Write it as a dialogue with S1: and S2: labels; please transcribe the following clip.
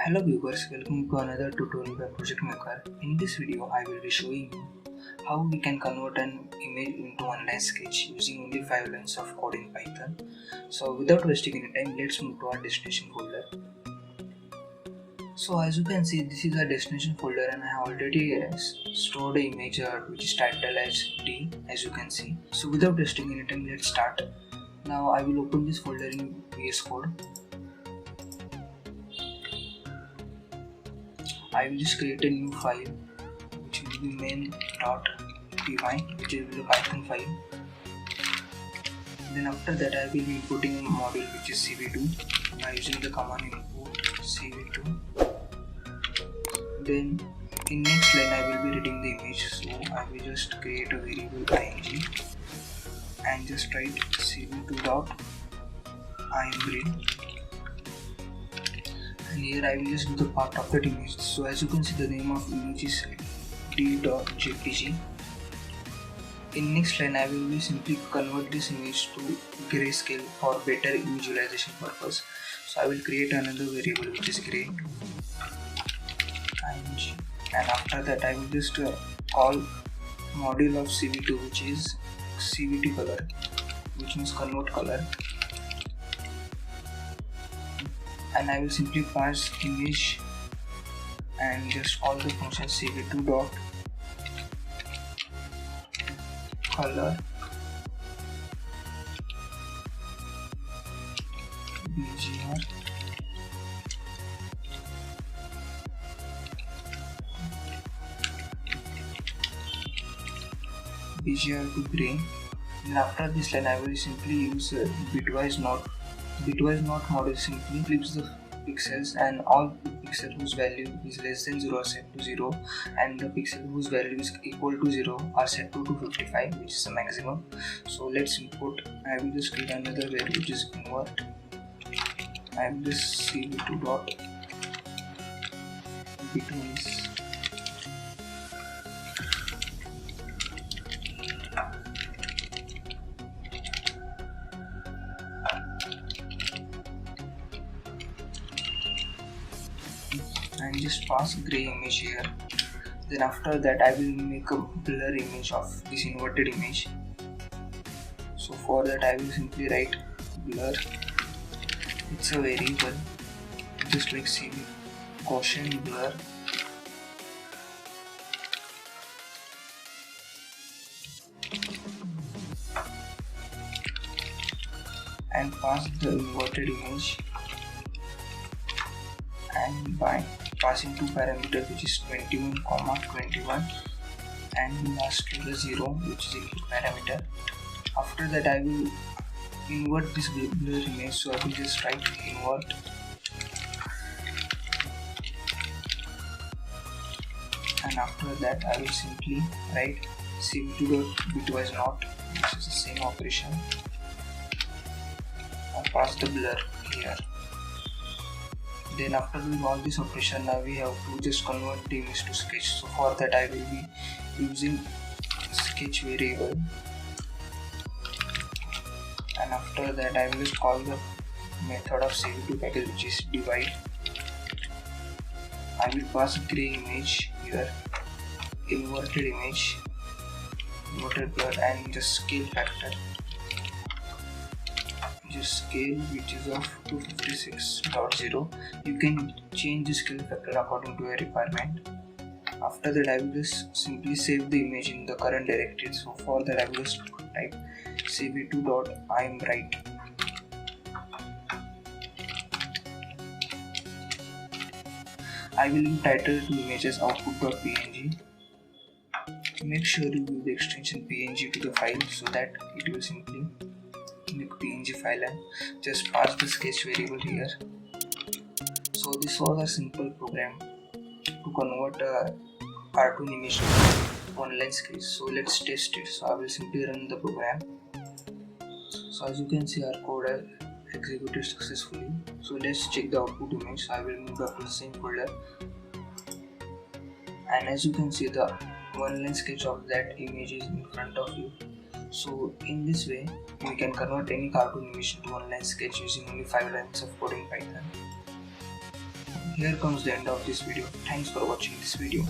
S1: Hello viewers, welcome to another tutorial by Project Maker. In this video, I will be showing you how we can convert an image into online sketch using only 5 lines of code in Python. So without wasting any time, let's move to our destination folder. So as you can see, this is our destination folder and I have already stored the image which is titled as D, as you can see. So without wasting any time, let's start. Now I will open this folder in VS Code. I will just create a new file which will be main.py, which will be a Python file. Then after that I will be inputting a module which is cv2 by using the command import cv2. Then in next line I will be reading the image, so I will just create a variable ing and just write cv2.imread. And here I will just do the part of that image. So as you can see, the name of image is d.jpg. In next line I will be simply convert this image to grayscale for better visualization purpose. So I will create another variable which is gray ing, and after that I will just call module of cv2 which is cvt color, which means convert color, and I will simply pass image and just call the function cv2.color bgr to gray. And after this line I will simply use bitwise not. Bitwise not module simply flips the pixels, and all pixels whose value is less than 0 are set to 0, and the pixel whose value is equal to 0 are set to 255, which is the maximum. So let's import. I will just create another variable which is invert. I will just cv2.bitwise. And just pass gray image here. Then after that I will make a blur image of this inverted image. So for that I will simply write blur. It's a variable just like cv quotient blur, and pass the inverted image, and by passing two parameters which is 21, and lastly the 0 which is input parameter. After that I will invert this blur image, so I will just write invert, and after that I will simply write cv2.bitwise not, which is the same operation, and pass the blur here. Then after doing all this operation, now we have to just convert the image to sketch. So for that I will be using sketch variable, and after that I will just call the method of cv2 package which is divide. I will pass gray image here, inverted image, inverted blur, and just scale factor, scale which is of 256.0. You can change the scale factor according to your requirement. After that I will just simply save the image in the current directory. So for that I will just type cv2.imwrite. I will title the image as output.png. Make sure you use the extension png to the file so that it will simply make png file, and just pass the sketch variable here. So this was a simple program to convert a cartoon image to online sketch. So let's test it. So I will simply run the program. So as you can see, our code has executed successfully. So let's check the output image. So I will move back to the same folder, and as you can see, the one-line sketch of that image is in front of you. So in this way we can convert any cartoon image to one-line sketch using only 5 lines of code in Python. here comes the end of this video. Thanks for watching this video.